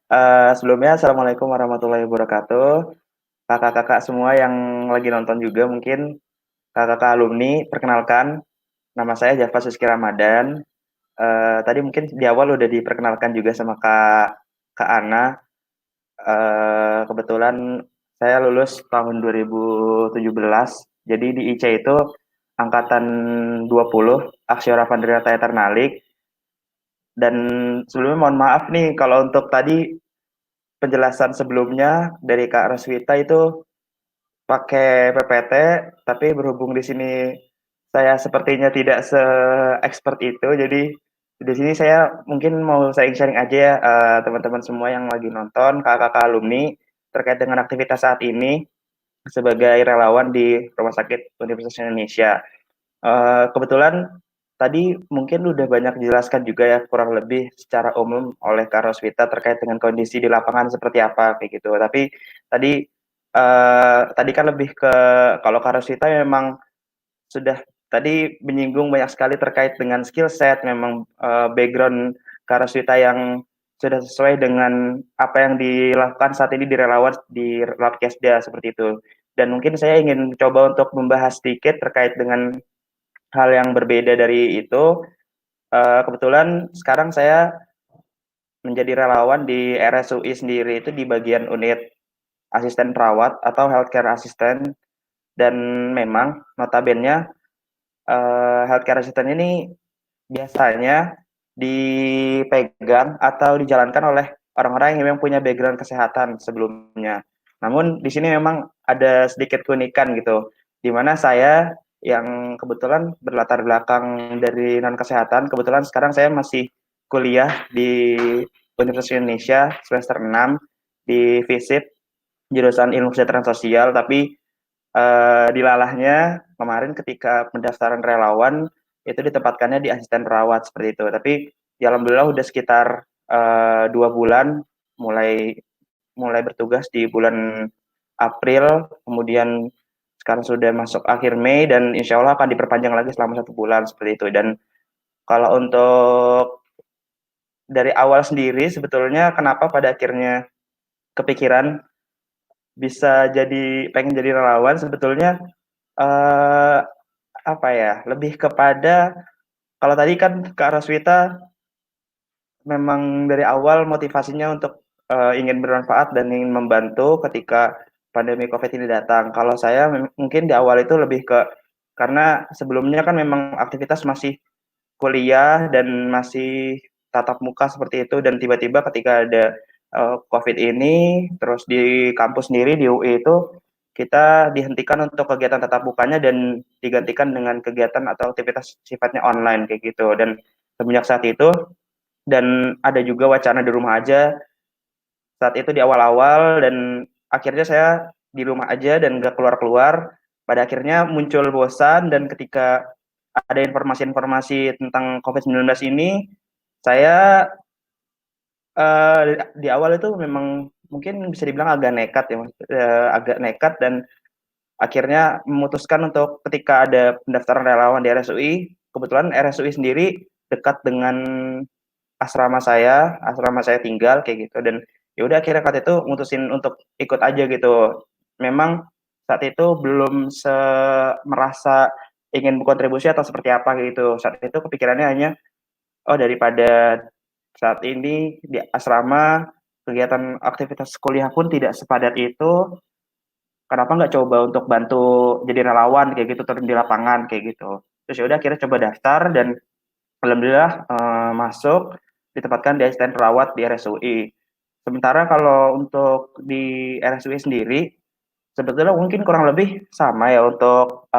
Sebelumnya assalamualaikum warahmatullahi wabarakatuh. Kakak-kakak semua yang lagi nonton juga mungkin kakak-kakak alumni, perkenalkan nama saya Java Suski Ramadan. Tadi mungkin di awal udah diperkenalkan juga sama Kak Ana. Kebetulan saya lulus tahun 2017. Jadi di IC itu angkatan 20, Aksiora Vandria Ternalik. Dan sebelumnya mohon maaf nih kalau untuk tadi penjelasan sebelumnya dari Kak Roswita itu pakai PPT, tapi berhubung di sini saya sepertinya tidak se-expert itu, jadi di sini saya mungkin mau sharing-sharing aja ya teman-teman semua yang lagi nonton, kakak-kakak alumni terkait dengan aktivitas saat ini sebagai relawan di Rumah Sakit Universitas Indonesia. Kebetulan tadi mungkin udah banyak dijelaskan juga ya kurang lebih secara umum oleh Kak Roswita terkait dengan kondisi di lapangan seperti apa kayak gitu. Tapi tadi tadi kan lebih ke kalau Kak Roswita memang sudah tadi menyinggung banyak sekali terkait dengan skill set, memang background Kak Roswita yang sudah sesuai dengan apa yang dilakukan saat ini di relawan di Labkesda seperti itu. Dan mungkin saya ingin coba untuk membahas sedikit terkait dengan hal yang berbeda dari itu. Kebetulan sekarang saya menjadi relawan di RSUI sendiri itu di bagian unit asisten perawat atau healthcare assistant, dan memang notabene healthcare assistant ini biasanya dipegang atau dijalankan oleh orang-orang yang memang punya background kesehatan sebelumnya. Namun di sini memang ada sedikit keunikan gitu, di mana saya yang kebetulan berlatar belakang dari non kesehatan, kebetulan sekarang saya masih kuliah di Universitas Indonesia semester 6 di FISIP jurusan Ilmu Kesejahteraan Sosial, tapi dilalahnya kemarin ketika pendaftaran relawan itu ditempatkannya di asisten perawat seperti itu. Tapi ya alhamdulillah udah sekitar 2 bulan mulai mulai bertugas di bulan April, kemudian sekarang sudah masuk akhir Mei dan insya Allah akan diperpanjang lagi selama 1 bulan seperti itu. Dan kalau untuk dari awal sendiri sebetulnya kenapa pada akhirnya kepikiran bisa jadi pengen jadi relawan sebetulnya eh, apa ya, lebih kepada kalau tadi kan Kak Roswita memang dari awal motivasinya untuk ingin bermanfaat dan ingin membantu ketika pandemi Covid ini datang. Kalau saya mungkin di awal itu lebih ke karena sebelumnya kan memang aktivitas masih kuliah dan masih tatap muka seperti itu, dan tiba-tiba ketika ada Covid ini terus di kampus sendiri di UI itu kita dihentikan untuk kegiatan tatap mukanya dan digantikan dengan kegiatan atau aktivitas sifatnya online kayak gitu. Dan semenjak saat itu dan ada juga wacana di rumah aja saat itu di awal-awal, dan akhirnya saya di rumah aja dan gak keluar-keluar. Pada akhirnya muncul bosan, dan ketika ada informasi-informasi tentang COVID-19 ini, saya di awal itu memang mungkin bisa dibilang agak nekat ya, agak nekat, dan akhirnya memutuskan untuk ketika ada pendaftaran relawan di RSUI, kebetulan RSUI sendiri dekat dengan asrama saya tinggal kayak gitu, dan ya udah akhirnya saat itu mutusin untuk ikut aja gitu. Memang saat itu belum merasa ingin berkontribusi atau seperti apa gitu. Saat itu kepikirannya hanya oh daripada saat ini di asrama kegiatan aktivitas kuliah pun tidak sepadat itu, kenapa nggak coba untuk bantu jadi relawan kayak gitu, turun di lapangan kayak gitu. Terus ya udah akhirnya coba daftar dan alhamdulillah masuk, ditempatkan di asisten perawat di RSUI. Sementara kalau untuk di RSUI sendiri sebetulnya mungkin kurang lebih sama ya untuk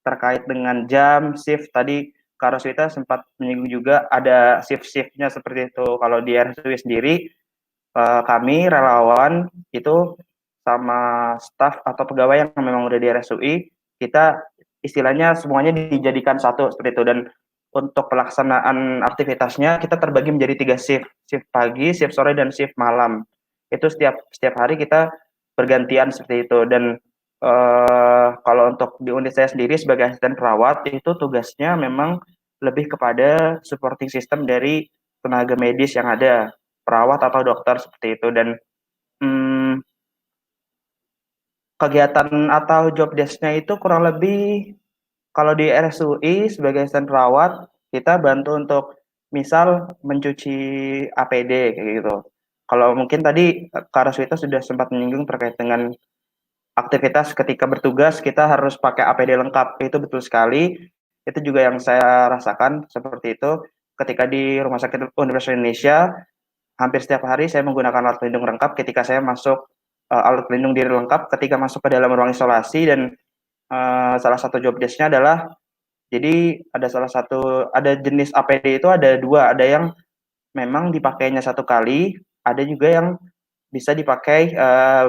terkait dengan jam, shift tadi Kak Roswita sempat menyinggung juga ada shift-shiftnya seperti itu. Kalau di RSUI sendiri kami relawan itu sama staf atau pegawai yang memang udah di RSUI, kita istilahnya semuanya dijadikan satu seperti itu. Dan untuk pelaksanaan aktivitasnya kita terbagi menjadi 3 shift, shift pagi, shift sore, dan shift malam. Itu setiap setiap hari kita bergantian seperti itu. Dan kalau untuk di unit saya sendiri sebagai asisten perawat itu tugasnya memang lebih kepada supporting system dari tenaga medis yang ada. perawat atau dokter seperti itu. Dan hmm, kegiatan atau job desk-nya itu kurang lebih kalau di RSUI sebagai asisten perawat, kita bantu untuk misal mencuci APD kayak gitu. Kalau mungkin tadi Kak Roswita sudah sempat menyinggung terkait dengan aktivitas ketika bertugas kita harus pakai APD lengkap. Itu betul sekali. Itu juga yang saya rasakan seperti itu. Ketika di Rumah Sakit Universitas Indonesia, hampir setiap hari saya menggunakan alat pelindung lengkap ketika saya masuk alat pelindung diri lengkap ketika masuk ke dalam ruang isolasi. Dan salah satu job desk-nya adalah jadi ada jenis APD itu ada dua, ada yang memang dipakainya satu kali, ada juga yang bisa dipakai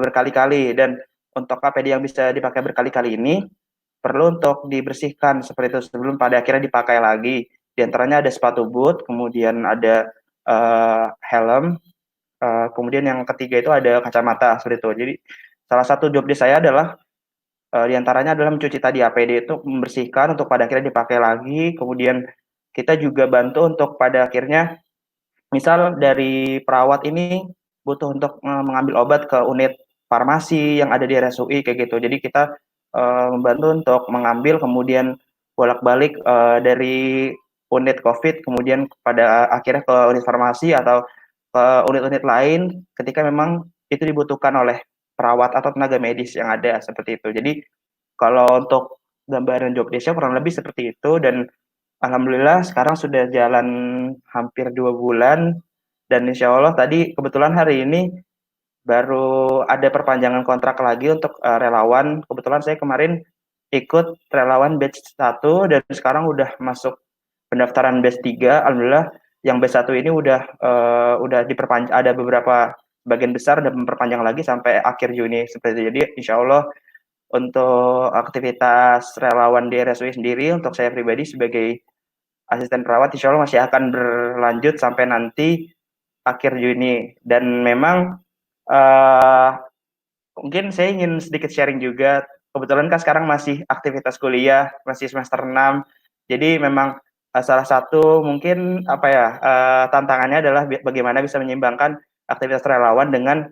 berkali-kali. Dan untuk APD yang bisa dipakai berkali-kali ini perlu untuk dibersihkan seperti itu sebelum pada akhirnya dipakai lagi. Di antaranya ada sepatu boot, kemudian ada helm, kemudian yang ketiga itu ada kacamata seperti itu. Jadi salah satu job di saya adalah di antaranya adalah mencuci tadi APD itu, membersihkan untuk pada akhirnya dipakai lagi. Kemudian kita juga bantu untuk pada akhirnya misal dari perawat ini butuh untuk mengambil obat ke unit farmasi yang ada di RSUI kayak gitu. Jadi kita membantu untuk mengambil kemudian bolak-balik dari unit COVID kemudian pada akhirnya ke unit farmasi atau ke unit-unit lain ketika memang itu dibutuhkan oleh perawat atau tenaga medis yang ada seperti itu. Jadi kalau untuk gambaran job desk kurang lebih seperti itu. Dan alhamdulillah sekarang sudah jalan hampir 2 bulan, dan insya Allah tadi kebetulan hari ini baru ada perpanjangan kontrak lagi untuk relawan. Kebetulan saya kemarin ikut relawan batch 1 dan sekarang udah masuk pendaftaran batch 3. Alhamdulillah yang batch 1 ini udah diperpanjang, ada beberapa bagian besar dan memperpanjang lagi sampai akhir Juni seperti itu. Jadi insya Allah untuk aktivitas relawan di RSUI sendiri untuk saya pribadi sebagai asisten perawat insya Allah masih akan berlanjut sampai nanti akhir Juni. Dan memang uh, mungkin saya ingin sedikit sharing juga. Kebetulan kan sekarang masih aktivitas kuliah, masih semester 6. Jadi memang salah satu mungkin apa ya tantangannya adalah bagaimana bisa menyeimbangkan aktivitas relawan dengan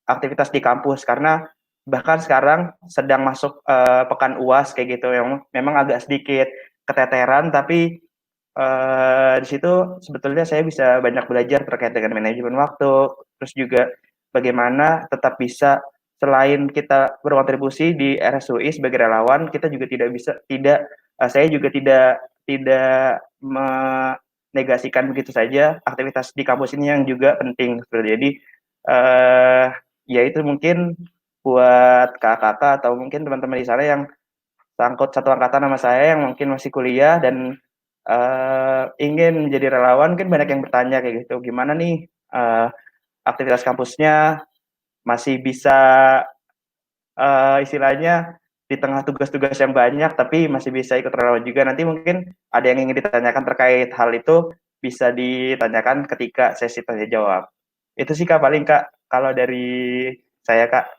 aktivitas di kampus, karena bahkan sekarang sedang masuk pekan UAS kayak gitu yang memang agak sedikit keteteran, tapi di situ sebetulnya saya bisa banyak belajar terkait dengan manajemen waktu, terus juga bagaimana tetap bisa selain kita berkontribusi di RSUI sebagai relawan, kita juga tidak bisa tidak saya juga tidak menegasikan begitu saja aktivitas di kampus ini yang juga penting. Jadi eh, ya itu mungkin buat kakak-kakak atau mungkin teman-teman di sana yang sangkut satu angkatan sama saya yang mungkin masih kuliah dan ingin menjadi relawan. Mungkin banyak yang bertanya kayak gitu, gimana nih aktivitas kampusnya masih bisa istilahnya di tengah tugas-tugas yang banyak tapi masih bisa ikut relawan juga. Nanti mungkin ada yang ingin ditanyakan terkait hal itu, bisa ditanyakan ketika sesi tanya jawab. Itu sih Kak paling Kak kalau dari saya Kak.